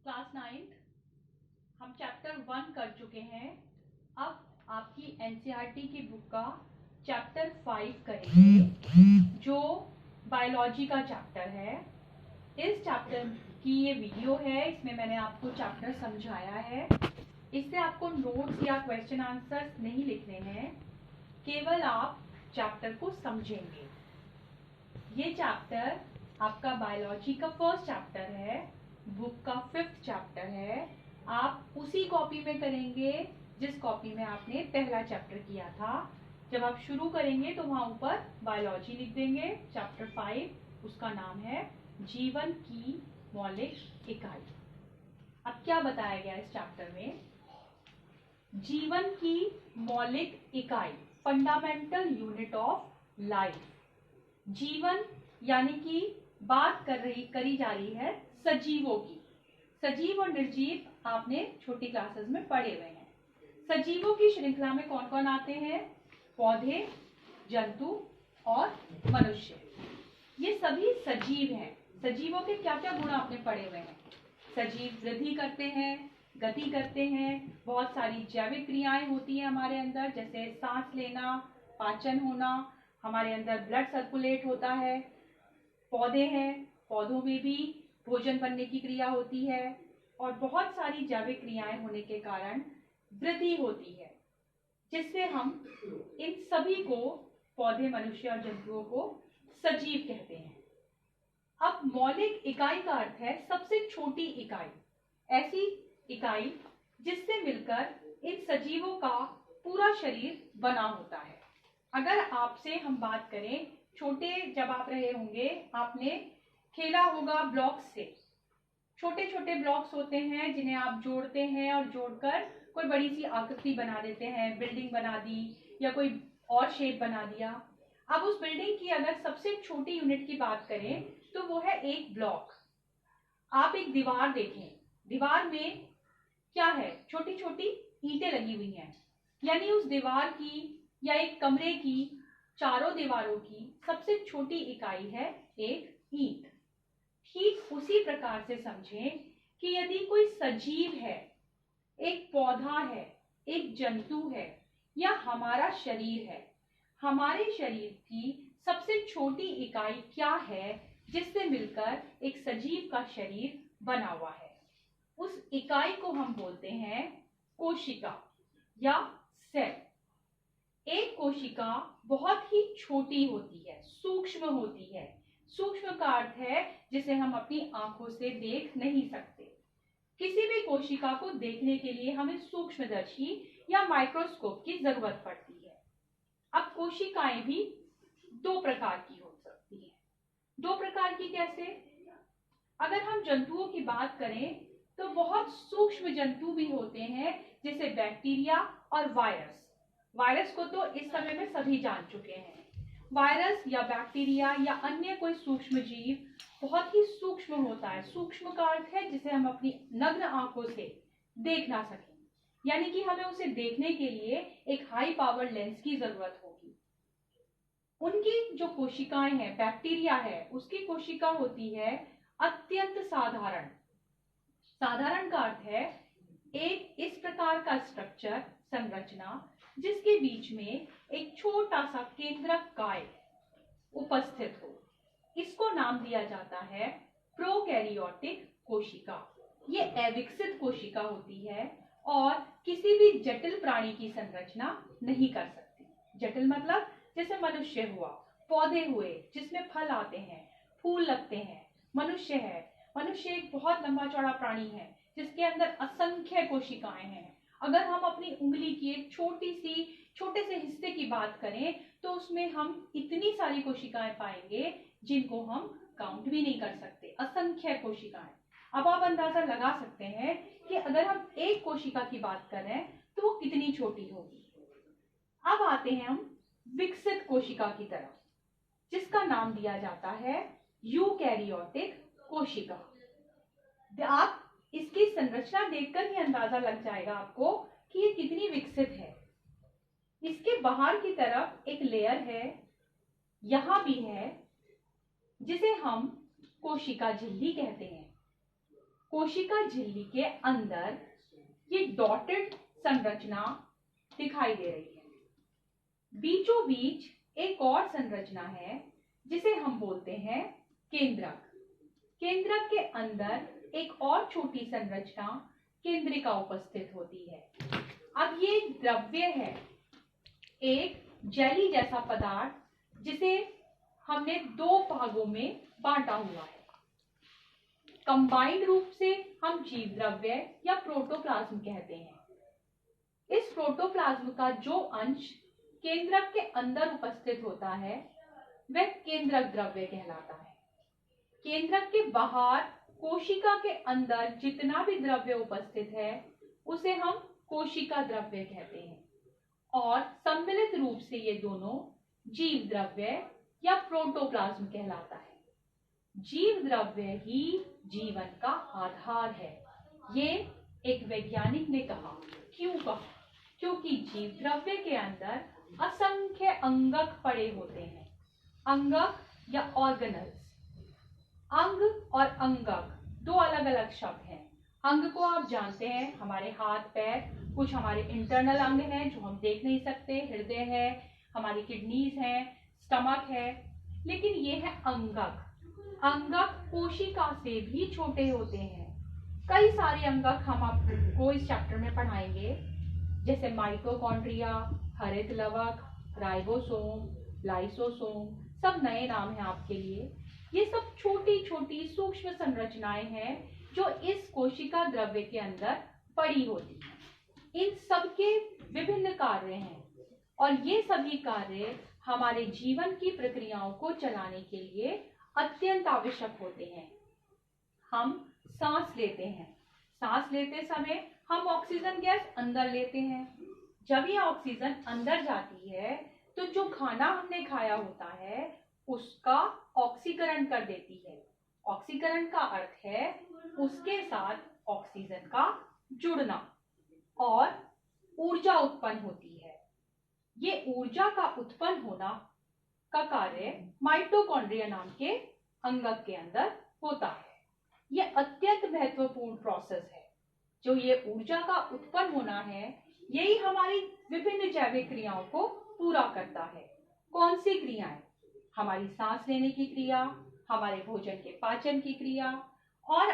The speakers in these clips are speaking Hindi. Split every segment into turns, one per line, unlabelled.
क्लास 9 हम चैप्टर 1 कर चुके हैं। अब आपकी एनसीईआरटी की बुक का चैप्टर 5 करेंगे जो बायोलॉजी का चैप्टर है। इस चैप्टर की ये वीडियो है, इसमें मैंने आपको चैप्टर समझाया है। इससे आपको नोट्स या क्वेश्चन आंसर्स नहीं लिखने हैं, केवल आप चैप्टर को समझेंगे। ये चैप्टर आपका बायोलॉजी का फर्स्ट चैप्टर है, बुक का 5th चैप्टर है। आप उसी कॉपी में करेंगे जिस कॉपी में आपने पहला चैप्टर किया था। जब आप शुरू करेंगे तो वहां ऊपर बायोलॉजी लिख देंगे। चैप्टर 5 उसका नाम है जीवन की मौलिक इकाई। अब क्या बताया गया इस चैप्टर में? जीवन की मौलिक इकाई, फंडामेंटल यूनिट ऑफ लाइफ। जीवन यानी कि बात करी जा रही है सजीवों की। सजीव और निर्जीव आपने छोटी क्लासेस में पढ़े हुए हैं। सजीवों की श्रृंखला में कौन कौन आते हैं? पौधे, जंतु और मनुष्य। ये सभी सजीव हैं। सजीवों के क्या क्या गुण आपने पढ़े हुए हैं? सजीव वृद्धि करते हैं, गति करते हैं, बहुत सारी जैविक क्रियाएं होती हैं हमारे अंदर, जैसे सांस लेना, पाचन होना, हमारे अंदर ब्लड सर्कुलेट होता है। पौधे हैं, पौधों में भी भोजन बनने की क्रिया होती है और बहुत सारी जैविक क्रियाएं होने के कारण वृद्धि होती है, जिससे हम इन सभी को, पौधे, मनुष्य और जंतुओं को सजीव कहते हैं। अब मौलिक इकाई का अर्थ है सबसे छोटी इकाई, ऐसी इकाई जिससे मिलकर इन सजीवों का पूरा शरीर बना होता है। अगर आपसे हम बात करें, छोटे जब आप रहे होंगे, आपने खेला होगा ब्लॉक्स से। छोटे छोटे ब्लॉक्स होते हैं जिन्हें आप जोड़ते हैं और जोड़कर कोई बड़ी सी आकृति बना देते हैं, बिल्डिंग बना दी या कोई और शेप बना दिया। अब उस बिल्डिंग की अगर सबसे छोटी यूनिट की बात करें तो वो है एक ब्लॉक। आप एक दीवार देखें, दीवार में क्या है? छोटी छोटी ईंटें लगी हुई हैं, यानी उस दीवार की या एक कमरे की चारों दीवारों की सबसे छोटी इकाई है एक ईंट। ठीक उसी प्रकार से समझें कि यदि कोई सजीव है, एक पौधा है, एक जंतु है या हमारा शरीर है, हमारे शरीर की सबसे छोटी इकाई क्या है जिससे मिलकर एक सजीव का शरीर बना हुआ है? उस इकाई को हम बोलते हैं कोशिका या सेल। एक कोशिका बहुत ही छोटी होती है, सूक्ष्म होती है। सूक्ष्म का अर्थ है जिसे हम अपनी आंखों से देख नहीं सकते। किसी भी कोशिका को देखने के लिए हमें सूक्ष्मदर्शी या माइक्रोस्कोप की जरूरत पड़ती है। अब कोशिकाएं भी दो प्रकार की हो सकती हैं। दो प्रकार की कैसे? अगर हम जंतुओं की बात करें तो बहुत सूक्ष्म जंतु भी होते हैं, जैसे बैक्टीरिया और वायरस। वायरस को तो इस समय में सभी जान चुके हैं। वायरस या बैक्टीरिया या अन्य कोई सूक्ष्म जीव बहुत ही सूक्ष्म होता है। सूक्ष्म का अर्थ है जिसे हम अपनी नग्न आंखों से देख ना सकें, यानी कि हमें उसे देखने के लिए एक हाई पावर लेंस की जरूरत होगी। उनकी जो कोशिकाएं हैं, बैक्टीरिया है, उसकी कोशिका होती है अत्यंत साधारण। साधारण का अर्थ है एक इस प्रकार का स्ट्रक्चर, संरचना, जिसके बीच में एक छोटा सा केंद्रक काय उपस्थित हो। इसको नाम दिया जाता है प्रोकैरियोटिक कोशिका। ये अविकसित कोशिका होती है और किसी भी जटिल प्राणी की संरचना नहीं कर सकती। जटिल मतलब जैसे मनुष्य हुआ, पौधे हुए जिसमें फल आते हैं, फूल लगते हैं। मनुष्य है, मनुष्य एक बहुत लंबा चौड़ा प्राणी है जिसके अंदर असंख्य कोशिकाएं हैं। अगर हम अपनी उंगली की एक छोटे से हिस्से की बात करें तो उसमें हम इतनी सारी कोशिकाएं पाएंगे जिनको हम काउंट भी नहीं कर सकते, असंख्य कोशिकाएं। अब आप अंदाजा लगा सकते हैं कि अगर हम एक कोशिका की बात करें तो वो कितनी छोटी होगी। अब आते हैं हम विकसित कोशिका की तरफ, जिसका नाम दिया जाता है यूकैरियोटिक कोशिका। आप इसकी संरचना देखकर ही अंदाजा लग जाएगा आपको कि ये कितनी विकसित है। इसके बाहर की तरफ एक लेयर है, यहां भी है, जिसे हम कोशिका झिल्ली कहते हैं। कोशिका झिल्ली के अंदर ये डॉटेड संरचना दिखाई दे रही है। बीचों बीच एक और संरचना है जिसे हम बोलते हैं केंद्रक। केंद्रक के अंदर एक और छोटी संरचना केंद्रिका उपस्थित होती है। अब ये द्रव्य है, एक जेली जैसा पदार्थ जिसे हमने दो भागों में बांटा हुआ है। कंबाइंड रूप से हम जीव द्रव्य या प्रोटोप्लाज्म कहते हैं। इस प्रोटोप्लाज्म का जो अंश केंद्रक के अंदर उपस्थित होता है वह केंद्रक द्रव्य कहलाता है। केंद्रक के बाहर कोशिका के अंदर जितना भी द्रव्य उपस्थित है उसे हम कोशिका द्रव्य कहते हैं, और सम्मिलित रूप से ये दोनों जीव द्रव्य या प्रोटोप्लाज्म कहलाता है। जीव द्रव्य ही जीवन का आधार है, ये एक वैज्ञानिक ने कहा। क्यों कहा? क्योंकि जीव द्रव्य के अंदर असंख्य अंगक पड़े होते हैं। अंगक या ऑर्गेनल्स, अंग और अंगक दो अलग अलग शब्द हैं। अंग को आप जानते हैं, हमारे हाथ पैर, कुछ हमारे इंटरनल अंग हैं जो हम देख नहीं सकते, हृदय है, हमारी किडनीज हैं, स्टमक है, लेकिन ये है अंगक। अंगक कोशिका से भी छोटे होते हैं। कई सारे अंगक हम आपको इस चैप्टर में पढ़ाएंगे, जैसे माइटोकॉन्ड्रिया, हरित लवक, राइबोसोम, लाइसोसोम, सब नए नाम हैं आपके लिए। ये सब छोटी छोटी सूक्ष्म संरचनाएं हैं जो इस कोशिका द्रव्य के अंदर पड़ी होती हैं। इन सब के विभिन्न कार्य हैं और ये सभी कार्य हमारे जीवन की प्रक्रियाओं को चलाने के लिए अत्यंत आवश्यक होते हैं। हम सांस लेते हैं, सांस लेते समय हम ऑक्सीजन गैस अंदर लेते हैं। जब ये ऑक्सीजन अंदर जाती है तो जो खाना हमने खाया होता है उसका ऑक्सीकरण कर देती है। ऑक्सीकरण का अर्थ है उसके साथ ऑक्सीजन का जुड़ना, और ऊर्जा उत्पन्न होती है। ये ऊर्जा का उत्पन्न होना का कार्य माइटोकॉन्ड्रिया नाम के अंगक के अंदर होता है। ये अत्यंत महत्वपूर्ण प्रोसेस है। जो ये ऊर्जा का उत्पन्न होना है यही हमारी विभिन्न जैविक क्रियाओं को पूरा करता है। कौन सी क्रियाएं? हमारी सांस लेने की क्रिया, हमारे भोजन के पाचन की क्रिया, और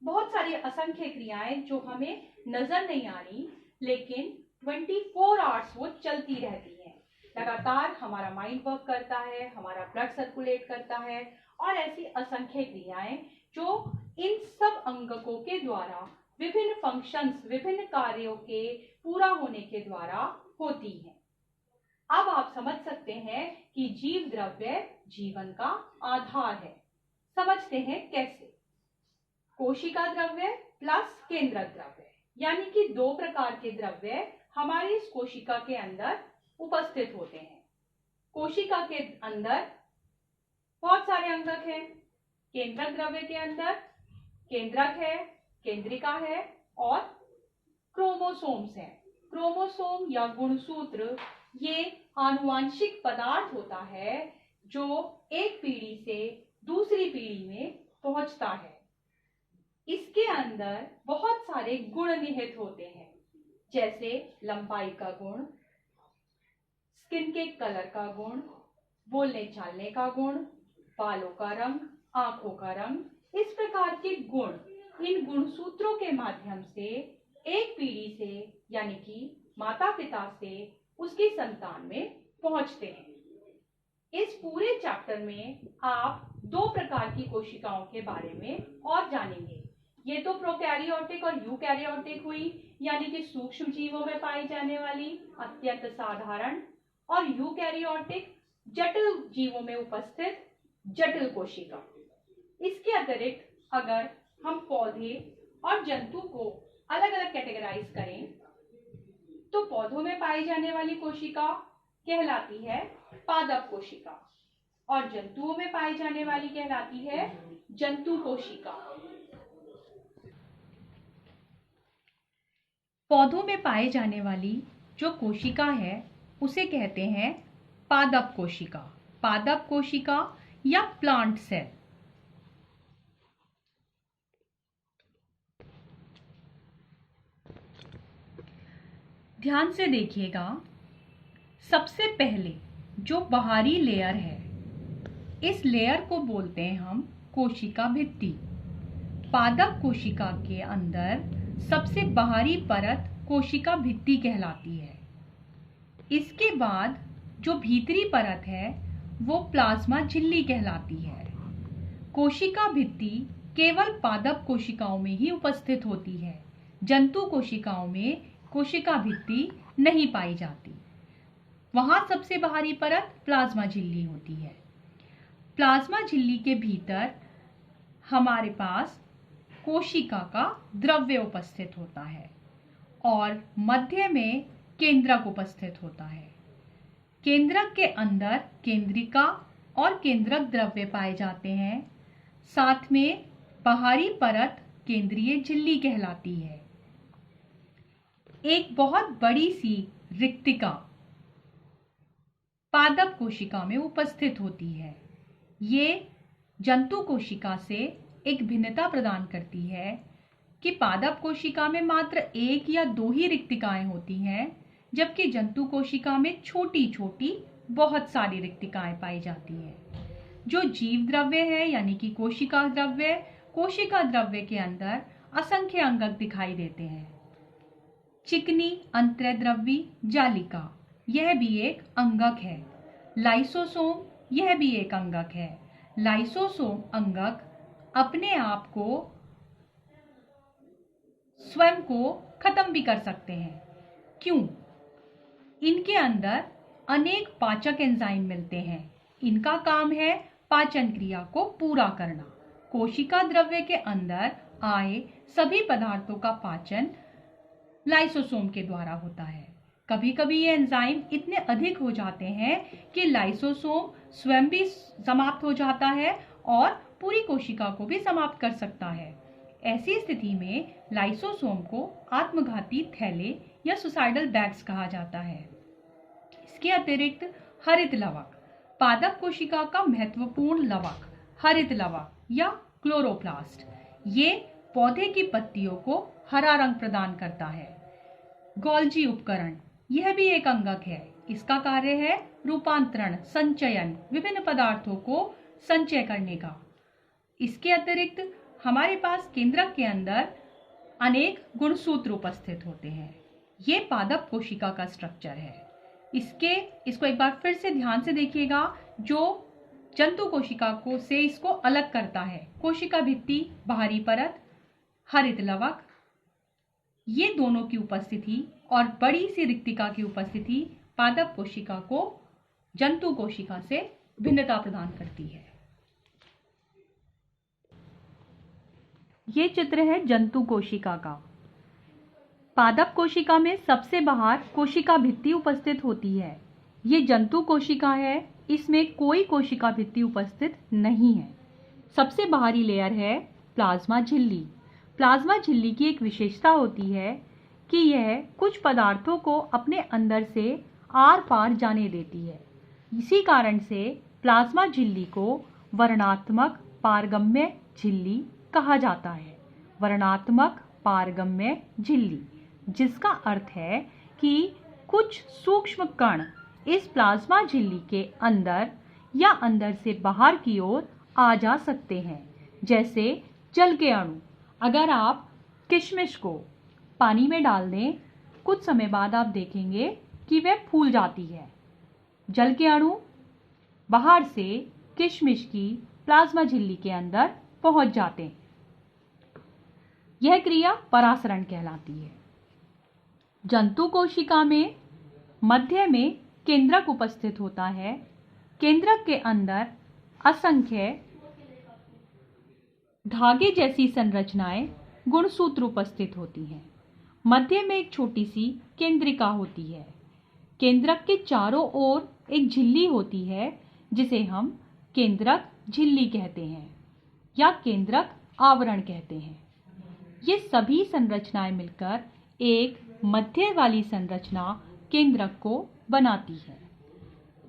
बहुत सारी असंख्य क्रियाएं जो हमें नजर नहीं आ रही लेकिन 24 आवर्स वो चलती रहती हैं। लगातार हमारा माइंड वर्क करता है, हमारा ब्लड सर्कुलेट करता है, और ऐसी असंख्य क्रियाएं जो इन सब अंगकों के द्वारा विभिन्न फंक्शंस, विभिन्न कार्यों के पूरा होने के द्वारा होती हैं। अब आप समझ सकते हैं कि जीव द्रव्य जीवन का आधार है। समझते हैं कैसे? कोशिका द्रव्य प्लस केंद्रक द्रव्य, यानी कि दो प्रकार के द्रव्य हमारी इस कोशिका के अंदर उपस्थित होते हैं। कोशिका के अंदर बहुत सारे अंगक हैं। केंद्रक द्रव्य के अंदर केंद्रक है, केंद्रिका है और क्रोमोसोम्स हैं। क्रोमोसोम या गुणसूत्र ये आनुवांशिक पदार्थ होता है जो एक पीढ़ी से दूसरी पीढ़ी में पहुंचता है। इसके अंदर बहुत सारे गुण निहित होते हैं, जैसे लंबाई का गुण, स्किन के कलर का गुण, बोलने चालने का गुण, बालों का रंग, आंखों का रंग। इस प्रकार के गुण इन गुणसूत्रों के माध्यम से एक पीढ़ी से यानी कि माता पिता से उसकी संतान में पहुंचते हैं। इस पूरे चैप्टर में आप दो प्रकार की कोशिकाओं के बारे में और जानेंगे। ये तो प्रोकैरियोटिक और यूकैरियोटिक हुई, यानी कि सूक्ष्म जीवों में पाई जाने वाली अत्यंत साधारण, और यूकैरियोटिक जटिल जीवों में उपस्थित जटिल कोशिका। इसके अतिरिक्त अगर हम पौधे और जंतु को अलग अलग कैटेगराइज करें तो पौधों में पाई जाने वाली कोशिका कहलाती है पादप कोशिका, और जंतुओं में पाई जाने वाली कहलाती है जंतु कोशिका। पौधों में पाए जाने वाली जो कोशिका है उसे कहते हैं पादप कोशिका, पादप कोशिका या प्लांट सेल। ध्यान से देखिएगा, सबसे पहले जो बाहरी लेयर है, इस लेयर को बोलते हैं हम कोशिका भित्ति। पादप कोशिका के अंदर सबसे बाहरी परत कोशिका भित्ति कहलाती है। इसके बाद जो भीतरी परत है वो प्लाज्मा झिल्ली कहलाती है। कोशिका भित्ति केवल पादप कोशिकाओं में ही उपस्थित होती है। जंतु कोशिकाओं में कोशिका भित्ति नहीं पाई जाती। वहां सबसे बाहरी परत प्लाज्मा झिल्ली होती है। प्लाज्मा झिल्ली के भीतर हमारे पास कोशिका का द्रव्य उपस्थित होता है और मध्य में केंद्रक उपस्थित होता है। केंद्रक के अंदर केंद्रिका और केंद्रक द्रव्य पाए जाते हैं। साथ में बाहरी परत केंद्रीय झिल्ली कहलाती है। एक बहुत बड़ी सी रिक्तिका पादप कोशिका में उपस्थित होती है। ये जंतु कोशिका से एक भिन्नता प्रदान करती है कि पादप कोशिका में मात्र एक या दो ही रिक्तिकाएं होती हैं, जबकि जंतु कोशिका में छोटी छोटी बहुत सारी रिक्तिकाएं पाई जाती हैं। जो जीव द्रव्य है यानी कि कोशिका द्रव्य के अंदर असंख्य अंगक दिखाई देते हैं। चिकनी अंतर्द्रव्यी जालिका यह भी एक अंगक है। लाइसोसोम यह भी एक अंगक है। लाइसोसोम अंगक अपने आप को स्वयं को खत्म भी कर सकते हैं। क्यों? इनके अंदर अनेक पाचक एंजाइम मिलते हैं। इनका काम है पाचन क्रिया को पूरा करना। कोशिका द्रव्य के अंदर आए सभी पदार्थों का पाचन लाइसोसोम के द्वारा होता है। कभी कभी ये एंजाइम इतने अधिक हो जाते हैं कि लाइसोसोम स्वयं भी समाप्त हो जाता है और पूरी कोशिका को भी समाप्त कर सकता है। ऐसी स्थिति में लाइसोसोम को आत्मघाती थैले या सुसाइडल बैग्स कहा जाता है। इसके अतिरिक्त हरित लवक, पादप कोशिका का महत्वपूर्ण लवक हरित लवक या क्लोरोप्लास्ट, ये पौधे की पत्तियों को हरा रंग प्रदान करता है। गोल्जी उपकरण यह भी एक अंगक है। इसका कार्य है रूपांतरण, संचयन, विभिन्न पदार्थों को संचय करने का। इसके अतिरिक्त हमारे पास केंद्रक के अंदर अनेक गुणसूत्र उपस्थित होते हैं। ये पादप कोशिका का स्ट्रक्चर है। इसको एक बार फिर से ध्यान से देखिएगा। जो जंतु कोशिका को से इसको अलग करता है, कोशिका भित्ति, बाहरी परत, हरित लवक, ये दोनों की उपस्थिति और बड़ी सी रिक्तिका की उपस्थिति पादप कोशिका को जंतु कोशिका से भिन्नता प्रदान करती है। ये चित्र है जंतु कोशिका का। पादप कोशिका में सबसे बाहर कोशिका भित्ति उपस्थित होती है। ये जंतु कोशिका है, इसमें कोई कोशिका भित्ति उपस्थित नहीं है। सबसे बाहरी लेयर है प्लाज्मा झिल्ली। प्लाज्मा झिल्ली की एक विशेषता होती है कि यह कुछ पदार्थों को अपने अंदर से आर पार जाने देती है। इसी कारण से प्लाज्मा झिल्ली को वर्णात्मक पारगम्य झिल्ली कहा जाता है। वर्णात्मक पारगम्य झिल्ली, जिसका अर्थ है कि कुछ सूक्ष्म कण इस प्लाज्मा झिल्ली के अंदर या अंदर से बाहर की ओर आ जा सकते हैं। जैसे जल के अणु, अगर आप किशमिश को पानी में डाल दें, कुछ समय बाद आप देखेंगे कि वह फूल जाती है। जल के अणु बाहर से किशमिश की प्लाज्मा झिल्ली के अंदर पहुंच जाते हैं। यह क्रिया परासरण कहलाती है। जंतु कोशिका में मध्य में केंद्रक उपस्थित होता है। केंद्रक के अंदर असंख्य धागे जैसी संरचनाएं, गुणसूत्र उपस्थित होती हैं। मध्य में एक छोटी सी केंद्रिका होती है। केंद्रक के चारों ओर एक झिल्ली होती है जिसे हम केंद्रक झिल्ली कहते हैं या केंद्रक आवरण कहते हैं। ये सभी संरचनाएं मिलकर एक मध्य वाली संरचना केंद्रक को बनाती है।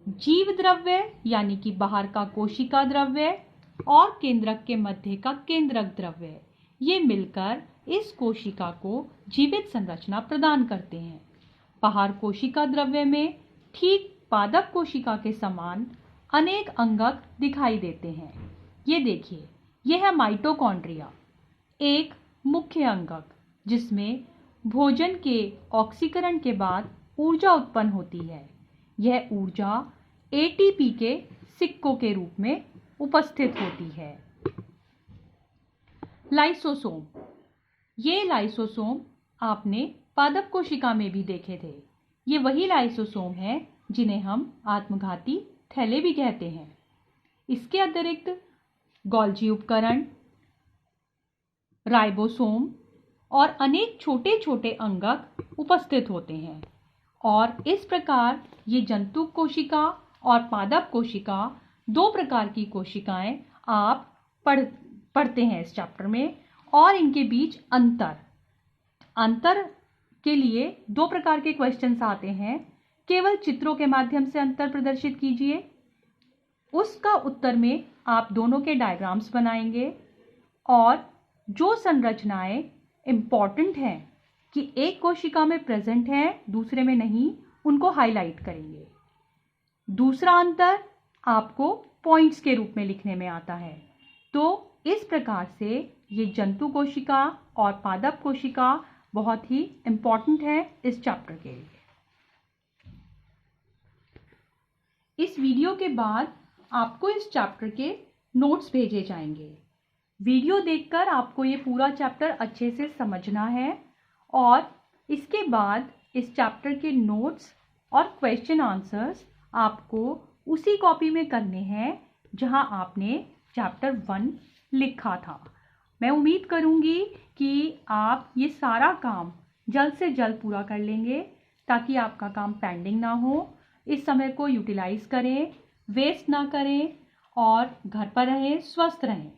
जीव द्रव्य यानी कि बाहर का कोशिका द्रव्य और केंद्रक के मध्य का केंद्रक द्रव्य, ये मिलकर इस कोशिका को जीवित संरचना प्रदान करते हैं। बाहर कोशिका द्रव्य में ठीक पादप कोशिका के समान अनेक अंगक दिखाई देते हैं। ये देखिए, यह है माइटोकॉन्ड्रिया, एक मुख्य अंगक जिसमें भोजन के ऑक्सीकरण के बाद ऊर्जा उत्पन्न होती है। यह ऊर्जा एटीपी के सिक्कों के रूप में उपस्थित होती है। लाइसोसोम, ये लाइसोसोम आपने पादप कोशिका में भी देखे थे। ये वही लाइसोसोम हैं जिन्हें हम आत्मघाती थैले भी कहते हैं। इसके अतिरिक्त गोल्जी उपकरण, राइबोसोम और अनेक छोटे छोटे अंगक उपस्थित होते हैं। और इस प्रकार ये जंतु कोशिका और पादप कोशिका, दो प्रकार की कोशिकाएं आप पढ़ते हैं इस चैप्टर में। और इनके बीच अंतर के लिए दो प्रकार के क्वेश्चंस आते हैं। केवल चित्रों के माध्यम से अंतर प्रदर्शित कीजिए। उसका उत्तर में आप दोनों के डायग्राम्स बनाएंगे और जो संरचनाएं इंपॉर्टेंट हैं कि एक कोशिका में प्रेजेंट हैं दूसरे में नहीं, उनको हाईलाइट करेंगे। दूसरा अंतर आपको पॉइंट्स के रूप में लिखने में आता है। तो इस प्रकार से ये जंतु कोशिका और पादप कोशिका बहुत ही इंपॉर्टेंट है इस चैप्टर के लिए। इस वीडियो के बाद आपको इस चैप्टर के नोट्स भेजे जाएंगे। वीडियो देखकर आपको ये पूरा चैप्टर अच्छे से समझना है और इसके बाद इस चैप्टर के नोट्स और क्वेश्चन आंसर्स आपको उसी कॉपी में करने हैं जहां आपने चैप्टर 1 लिखा था। मैं उम्मीद करूंगी कि आप ये सारा काम जल्द से जल्द पूरा कर लेंगे ताकि आपका काम पेंडिंग ना हो। इस समय को यूटिलाइज करें, वेस्ट ना करें और घर पर रहें, स्वस्थ रहें।